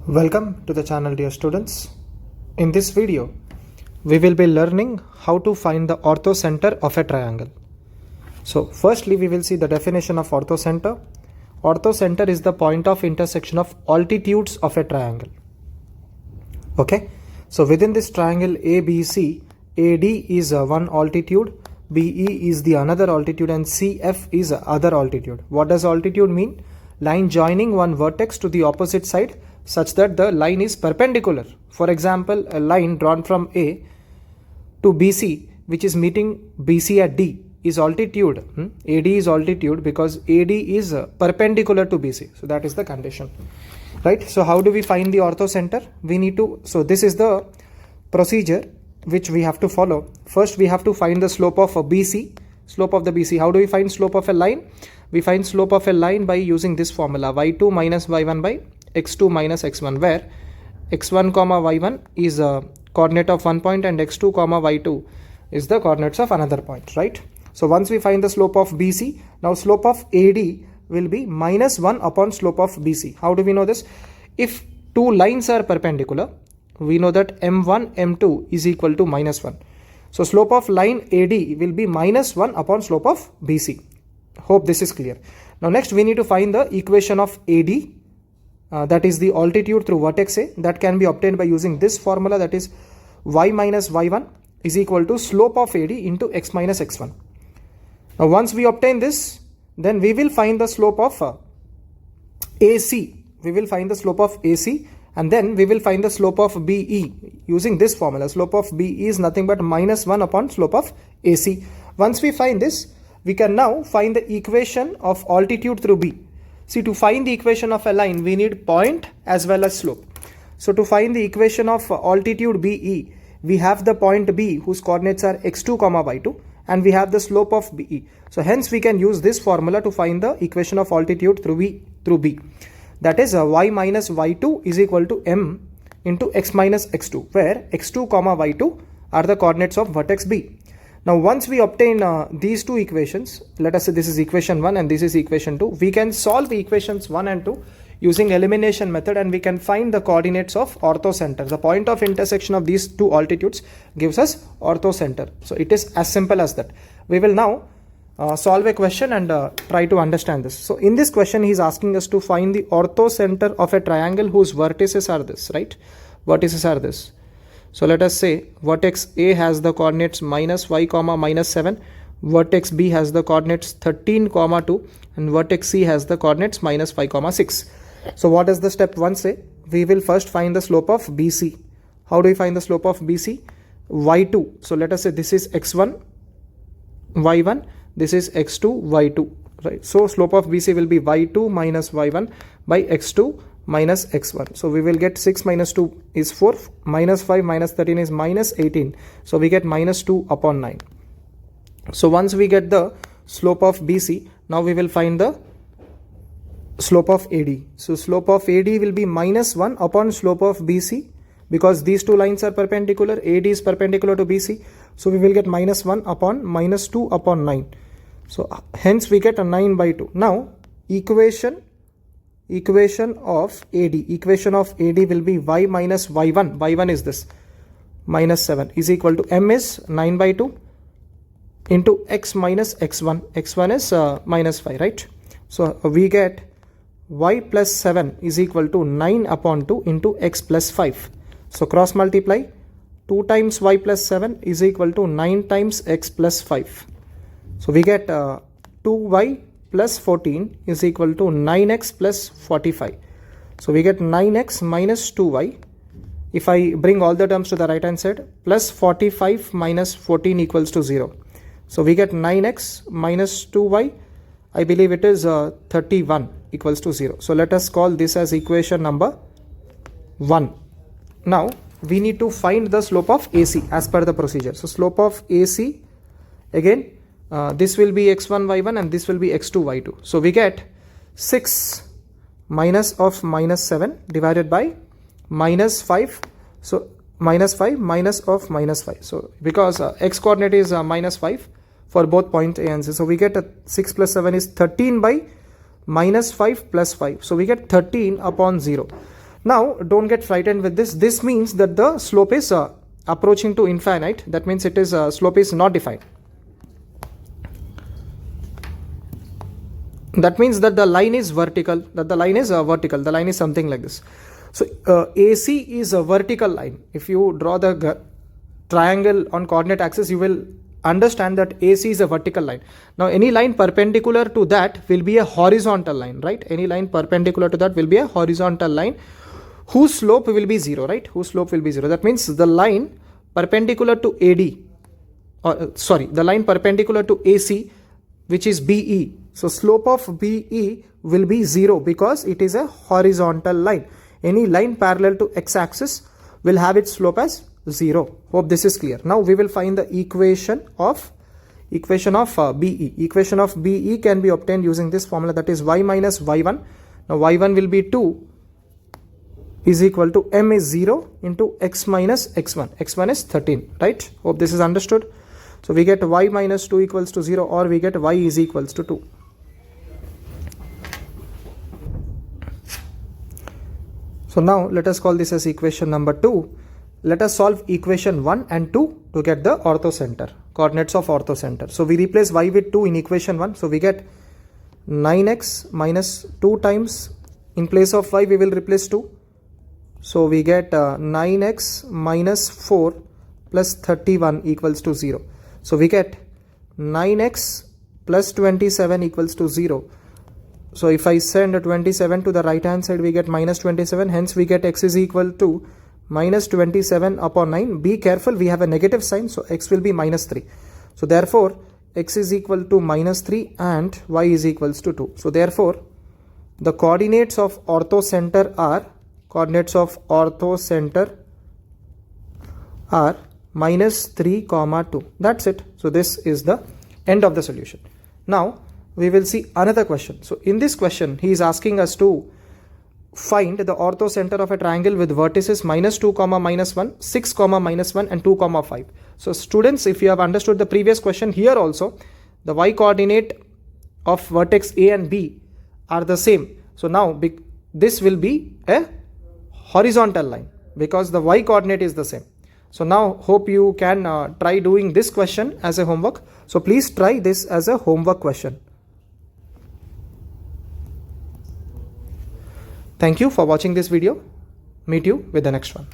Welcome to the channel, dear students. In this video, we will be learning how to find the orthocenter of a triangle. So firstly, we will see the definition of orthocenter. Orthocenter is the point of intersection of altitudes of a triangle. Okay, so within this triangle ABC, AD is one altitude, BE is the another altitude, and CF is other altitude. What does altitude mean? Line joining one vertex to the opposite side such that the line is perpendicular. For example, a line drawn from A to BC, which is meeting BC at D, is altitude. AD is altitude because AD is perpendicular to BC. So that is the condition, right? So how do we find the orthocenter? We need to, so this is the procedure which we have to follow. First, we have to find the slope of a BC, slope of the BC. How do we find slope of a line? We find slope of a line by using this formula, y2 minus y1 by x2 minus x1, where x1 comma y1 is a coordinate of one point and x2 comma y2 is the coordinates of another point, right? So once we find the slope of BC, now slope of AD will be minus 1 upon slope of BC. How do we know this? If two lines are perpendicular, we know that m1 m2 is equal to minus 1. So slope of line AD will be minus 1 upon slope of BC. Hope this is clear. Now next we need to find the equation of AD, that is the altitude through vertex A, that can be obtained by using this formula, that is y minus y1 is equal to slope of AD into x minus x1. Now once we obtain this, then we will find the slope of AC. We will find the slope of AC, and then we will find the slope of BE using this formula. Slope of BE is nothing but minus 1 upon slope of AC. Once we find this, we can now find the equation of altitude through B. See, to find the equation of a line, we need point as well as slope. So to find the equation of altitude BE, we have the point B whose coordinates are x2 comma y2, and we have the slope of BE. So hence we can use this formula to find the equation of altitude through B. That is y minus y2 is equal to m into x minus x2, where x2 comma y2 are the coordinates of vertex B. Now once we obtain these two equations, let us say this is equation 1 and this is equation 2, we can solve the equations 1 and 2 using elimination method, and we can find the coordinates of orthocenter. The point of intersection of these two altitudes gives us orthocenter. So it is as simple as that. We will now solve a question and try to understand this. So in this question he is asking us to find the orthocenter of a triangle whose vertices are this, right? Vertices are this. So let us say vertex A has the coordinates minus y comma minus 7, vertex B has the coordinates 13 comma 2, and vertex C has the coordinates minus 5 comma 6. So what does the step 1 say? We will first find the slope of BC. How do we find the slope of BC? y2. So let us say this is x1 y1, this is x2 y2, right? So slope of BC will be y2 minus y1 by x2 minus x1. So we will get 6 minus 2 is 4, minus 5 minus 13 is minus 18. So we get minus 2 upon 9. So once we get the slope of BC, now we will find the slope of AD. So slope of AD will be minus 1 upon slope of BC, because these two lines are perpendicular. AD is perpendicular to BC. So we will get minus 1 upon minus 2 upon 9. So hence we get a 9 by 2. Now equation of AD will be y minus y1 is this minus 7 is equal to m is 9 by 2 into x minus x1 is minus 5, right? So we get y plus 7 is equal to 9 upon 2 into x plus 5. So cross multiply, 2 times y plus 7 is equal to 9 times x plus 5. So we get 2y plus 14 is equal to 9x plus 45. So we get 9x minus 2y. If I bring all the terms to the right hand side, plus 45 minus 14 equals to 0. So we get 9x minus 2y. I believe it is 31 equals to 0. So let us call this as equation number 1. Now we need to find the slope of AC as per the procedure. So slope of AC, again, this will be x1 y1 and this will be x2 y2. So we get 6 minus of minus 7 divided by minus 5. So minus 5 minus of minus 5. So because x coordinate is minus 5 for both point A and C. So we get 6 plus 7 is 13 by minus 5 plus 5. So we get 13 upon 0. Now don't get frightened with this. This means that the slope is approaching to infinite. That means it is slope is not defined. That means that the line is vertical. The line is something like this. So AC is a vertical line. If you draw the triangle on coordinate axis, you will understand that AC is a vertical line. Now any line perpendicular to that will be a horizontal line, right? Any line perpendicular to that will be a horizontal line whose slope will be 0, right? Whose slope will be 0. That means the line perpendicular to AD, the line perpendicular to AC, which is BE. So slope of BE will be 0 because it is a horizontal line. Any line parallel to x-axis will have its slope as 0. Hope this is clear. Now we will find the equation of BE. Equation of BE can be obtained using this formula, that is y minus y1. Now y1 will be 2 is equal to m is 0 into x minus x1. x1 is 13, right? Hope this is understood. So we get y minus 2 equals to 0, or we get y is equals to 2. So now let us call this as equation number 2. Let us solve equation 1 and 2 to get the orthocenter, coordinates of orthocenter. So we replace y with 2 in equation 1. So we get 9x minus 2 times, in place of y we will replace 2. So we get 9x minus 4 plus 31 equals to 0. So we get 9x plus 27 equals to 0. So if I send 27 to the right hand side, we get minus 27. Hence we get x is equal to minus 27 upon 9. Be careful, we have a negative sign, so x will be minus 3. So therefore x is equal to minus 3 and y is equals to 2. So therefore the coordinates of orthocenter are minus 3 comma 2. That's it. So this is the end of the solution. Now we will see another question. So in this question he is asking us to find the orthocenter of a triangle with vertices minus 2 comma minus 1, 6 comma minus 1 and 2 comma 5. So students, if you have understood the previous question, here also the y coordinate of vertex A and B are the same. So now this will be a horizontal line because the y coordinate is the same. So now hope you can try doing this question as a homework. So please try this as a homework question. Thank you for watching this video. Meet you with the next one.